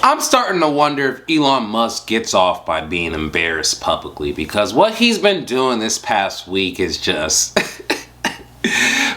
I'm starting to wonder if Elon Musk gets off by being embarrassed publicly, because what he's been doing this past week is just...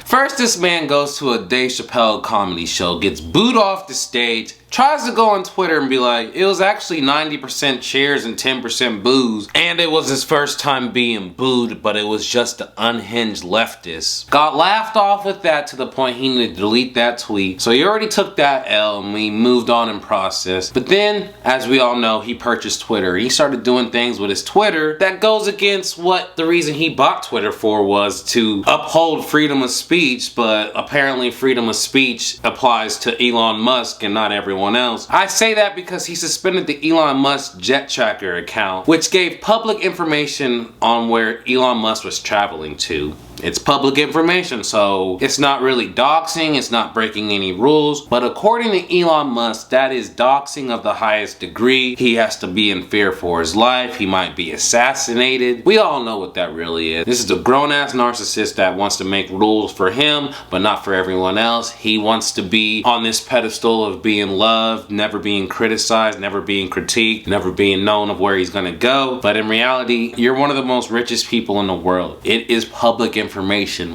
First, this man goes to a Dave Chappelle comedy show, gets booed off the stage, tries to go on Twitter and be like, it was actually 90% cheers and 10% boos, and it was his first time being booed, but it was just an unhinged leftist. Got laughed off with that to the point he needed to delete that tweet. So he already took that L and we moved on in process. But then, as we all know, he purchased Twitter. He started doing things with his Twitter that goes against what the reason he bought Twitter for was, to uphold freedom of speech, but apparently freedom of speech applies to Elon Musk and not everyone else. I say that because he suspended the Elon Musk jet tracker account, which gave public information on where Elon Musk was traveling to. It's public information, so it's not really doxing, it's not breaking any rules, but according to Elon Musk, that is doxing of the highest degree. He has to be in fear for his life, he might be assassinated. We all know what that really is. This is a grown-ass narcissist that wants to make rules for him, but not for everyone else. He wants to be on this pedestal of being loved, never being criticized, never being critiqued, never being known of where he's gonna go. But in reality, you're one of the most richest people in the world. It is public information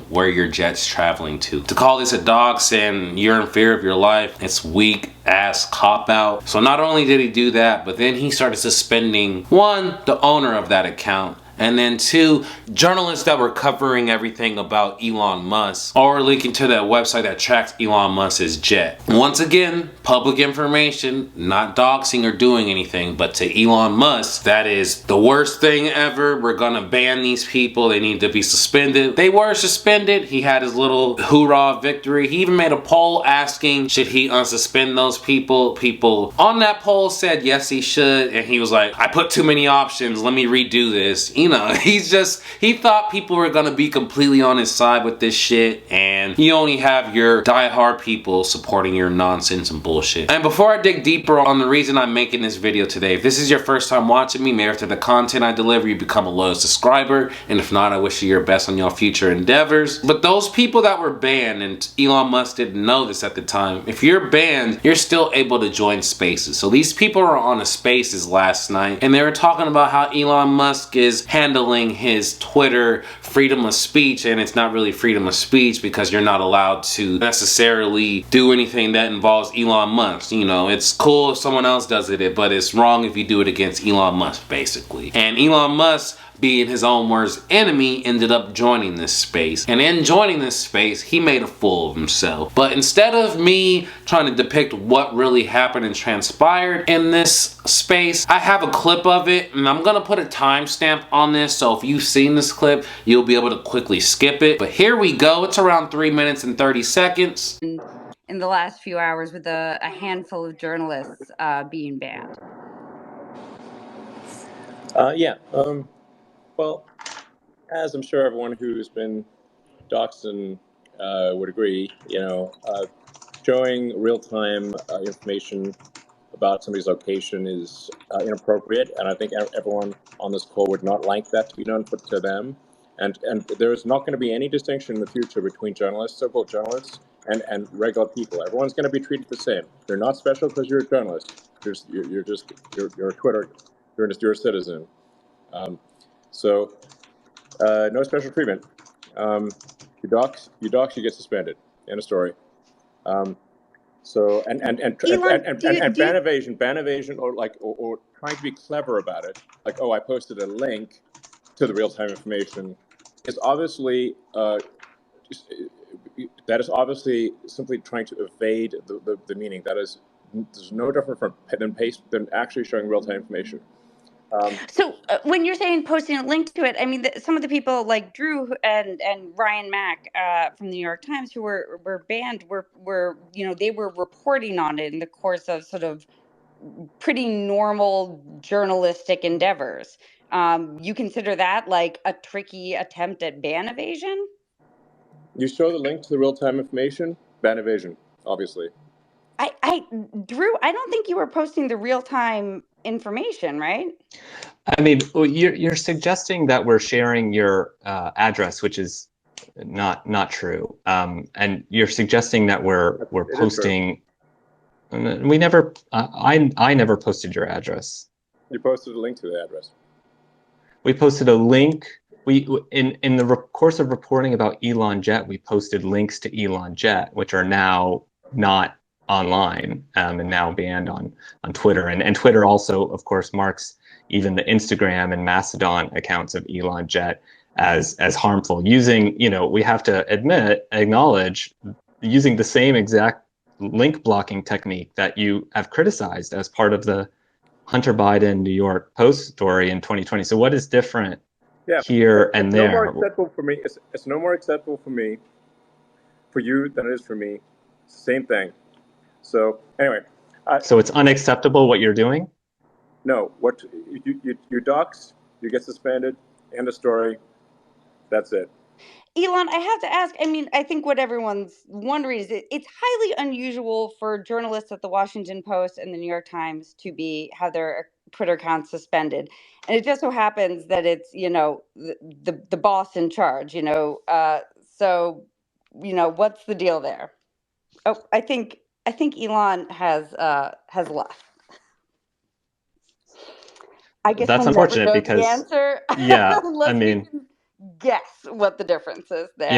where your jet's traveling to. To call this a dox and you're in fear of your life, it's weak ass cop out. So not only did he do that, but then he started suspending, one, the owner of that account, and then two, journalists that were covering everything about Elon Musk or linking to that website that tracks Elon Musk's jet. Once again, public information, not doxing or doing anything, but to Elon Musk, that is the worst thing ever. We're gonna ban these people. They need to be suspended. They were suspended. He had his little hoorah victory. He even made a poll asking, should he unsuspend those people? People on that poll said yes, he should. And he was like, I put too many options. Let me redo this. You know, he thought people were gonna be completely on his side with this shit, and you only have your diehard people supporting your nonsense and bullshit. And before I dig deeper on the reason I'm making this video today, if this is your first time watching me, maybe after the content I deliver you become a loyal subscriber, and if not, I wish you your best on your future endeavors. But those people that were banned, and Elon Musk didn't know this at the time, if you're banned, you're still able to join spaces. So these people were on a spaces last night, and they were talking about how Elon Musk is handling his Twitter freedom of speech, and it's not really freedom of speech because you're not allowed to necessarily do anything that involves Elon Musk. You know, it's cool if someone else does it, but it's wrong if you do it against Elon Musk, basically. And Elon Musk, being his own worst enemy, ended up joining this space. And in joining this space, he made a fool of himself. But instead of me trying to depict what really happened and transpired in this space, I have a clip of it, and I'm gonna put a timestamp on this, so if you've seen this clip, you'll be able to quickly skip it. But here we go. It's around 3 minutes and 30 seconds. In the last few hours with a handful of journalists being banned. Well, as I'm sure everyone who's been doxxed would agree, showing real-time information about somebody's location is inappropriate, and I think everyone on this call would not like that to be done to them. And there is not going to be any distinction in the future between journalists, so-called journalists, and regular people. Everyone's going to be treated the same. You're not special because you're a journalist. You're a Twitter. You're a citizen. So no special treatment. You dox, you get suspended. End of story. So and ban evasion, or trying to be clever about it, like, oh, I posted a link to the real-time information, is obviously simply trying to evade the meaning. There's no different than actually showing real-time information. So when you're saying posting a link to it, I mean, some of the people like Drew and Ryan Mack from the New York Times who were banned were they were reporting on it in the course of sort of pretty normal journalistic endeavors. You consider that like a tricky attempt at ban evasion? You show the link to the real-time information, ban evasion, obviously. Drew, I don't think you were posting the real-time information, right? I mean, you're suggesting that we're sharing your address, which is not true. And you're suggesting that we're posting. And we never, I never posted your address. You posted a link to the address. We posted a link. In the course of reporting about Elon Jet, we posted links to Elon Jet, which are now not online and now banned on Twitter. And Twitter also, of course, marks even the Instagram and Mastodon accounts of Elon Jet as harmful. Using, we have to acknowledge, using the same exact link blocking technique that you have criticized as part of the Hunter Biden New York Post story in 2020. So what is different here and there? No more acceptable for me. It's no more acceptable for me, for you, than it is for me. It's the same thing. So anyway. So it's unacceptable what you're doing? No, what you dox, you get suspended, end of story. That's it. Elon, I have to ask, I mean, I think what everyone's wondering is it's highly unusual for journalists at the Washington Post and the New York Times to have their Twitter accounts suspended. And it just so happens that it's, the boss in charge, so, what's the deal there? Oh, I think Elon has left. I guess that's we'll unfortunate never know because the answer. Yeah, I mean, guess what the difference is there.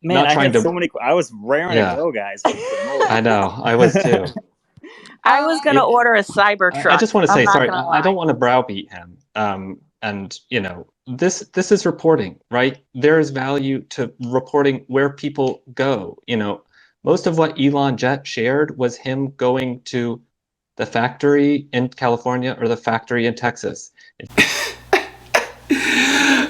Man, I had so many. I was raring to go, guys. I know, I was too. I was going to order a Cybertruck. I just want to say, sorry, I don't want to browbeat him. And this is reporting, right? There is value to reporting where people go. Most of what Elon Jet shared was him going to the factory in California or the factory in Texas.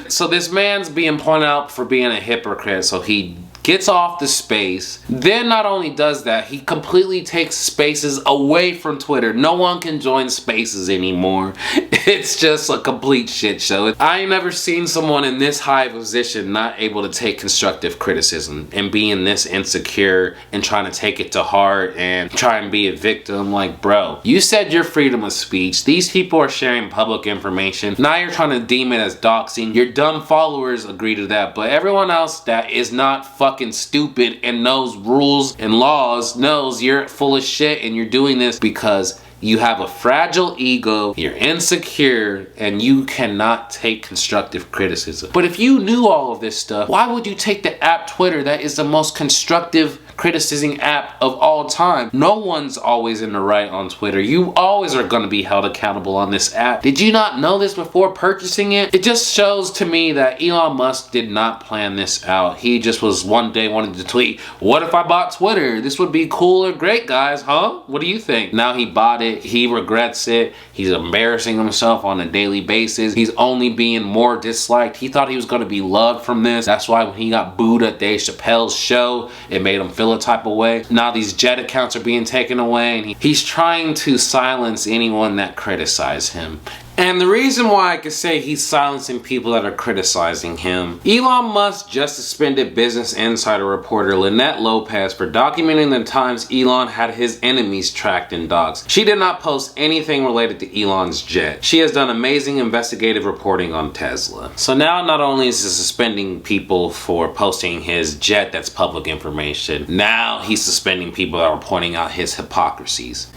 So this man's being pointed out for being a hypocrite, so he gets off the space. Then not only does that, he completely takes spaces away from Twitter. No one can join spaces anymore. It's just a complete shit show. I ain't never seen someone in this high position not able to take constructive criticism and being this insecure and trying to take it to heart and try and be a victim. Like, bro, you said your freedom of speech. These people are sharing public information. Now you're trying to deem it as doxing. Your dumb followers agree to that, but everyone else that is not fucking stupid and knows rules and laws knows you're full of shit, and you're doing this because you have a fragile ego, you're insecure, and you cannot take constructive criticism. But if you knew all of this stuff, why would you take the app Twitter that is the most constructive criticizing app of all time? No one's always in the right on Twitter. You always are going to be held accountable on this app. Did you not know this before purchasing it? It just shows to me that Elon Musk did not plan this out. He just was one day wanting to tweet, what if I bought Twitter? This would be cool or great, guys, huh? What do you think? Now he bought it. He regrets it. He's embarrassing himself on a daily basis. He's only being more disliked. He thought he was going to be loved from this. That's why when he got booed at Dave Chappelle's show, it made him feel a type of way. Now these Jet accounts are being taken away, and he's trying to silence anyone that criticize him. And the reason why I could say he's silencing people that are criticizing him, Elon Musk just suspended Business Insider reporter Lynette Lopez for documenting the times Elon had his enemies tracked and doxxed. She did not post anything related to Elon's jet. She has done amazing investigative reporting on Tesla. So now not only is he suspending people for posting his jet that's public information, now he's suspending people that are pointing out his hypocrisies.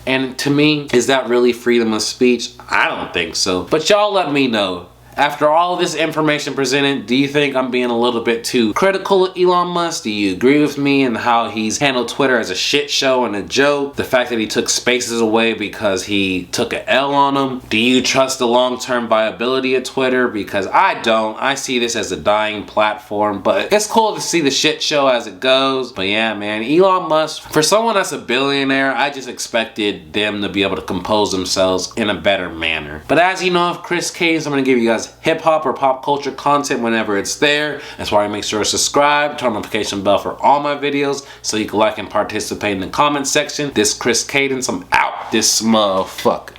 And to me, is that really freedom of speech? I don't think so. But y'all let me know. After all of this information presented, do you think I'm being a little bit too critical of Elon Musk? Do you agree with me in how he's handled Twitter as a shit show and a joke? The fact that he took spaces away because he took an L on them? Do you trust the long-term viability of Twitter? Because I don't. I see this as a dying platform, but it's cool to see the shit show as it goes. But yeah, man, Elon Musk, for someone that's a billionaire, I just expected them to be able to compose themselves in a better manner. But as you know, if Chris Case, I'm going to give you guys hip-hop or pop culture content whenever it's there. That's why I make sure to subscribe, turn on the notification bell for all my videos so you can like and participate in the comment section. This Chris Cadence, I'm out this motherfucker.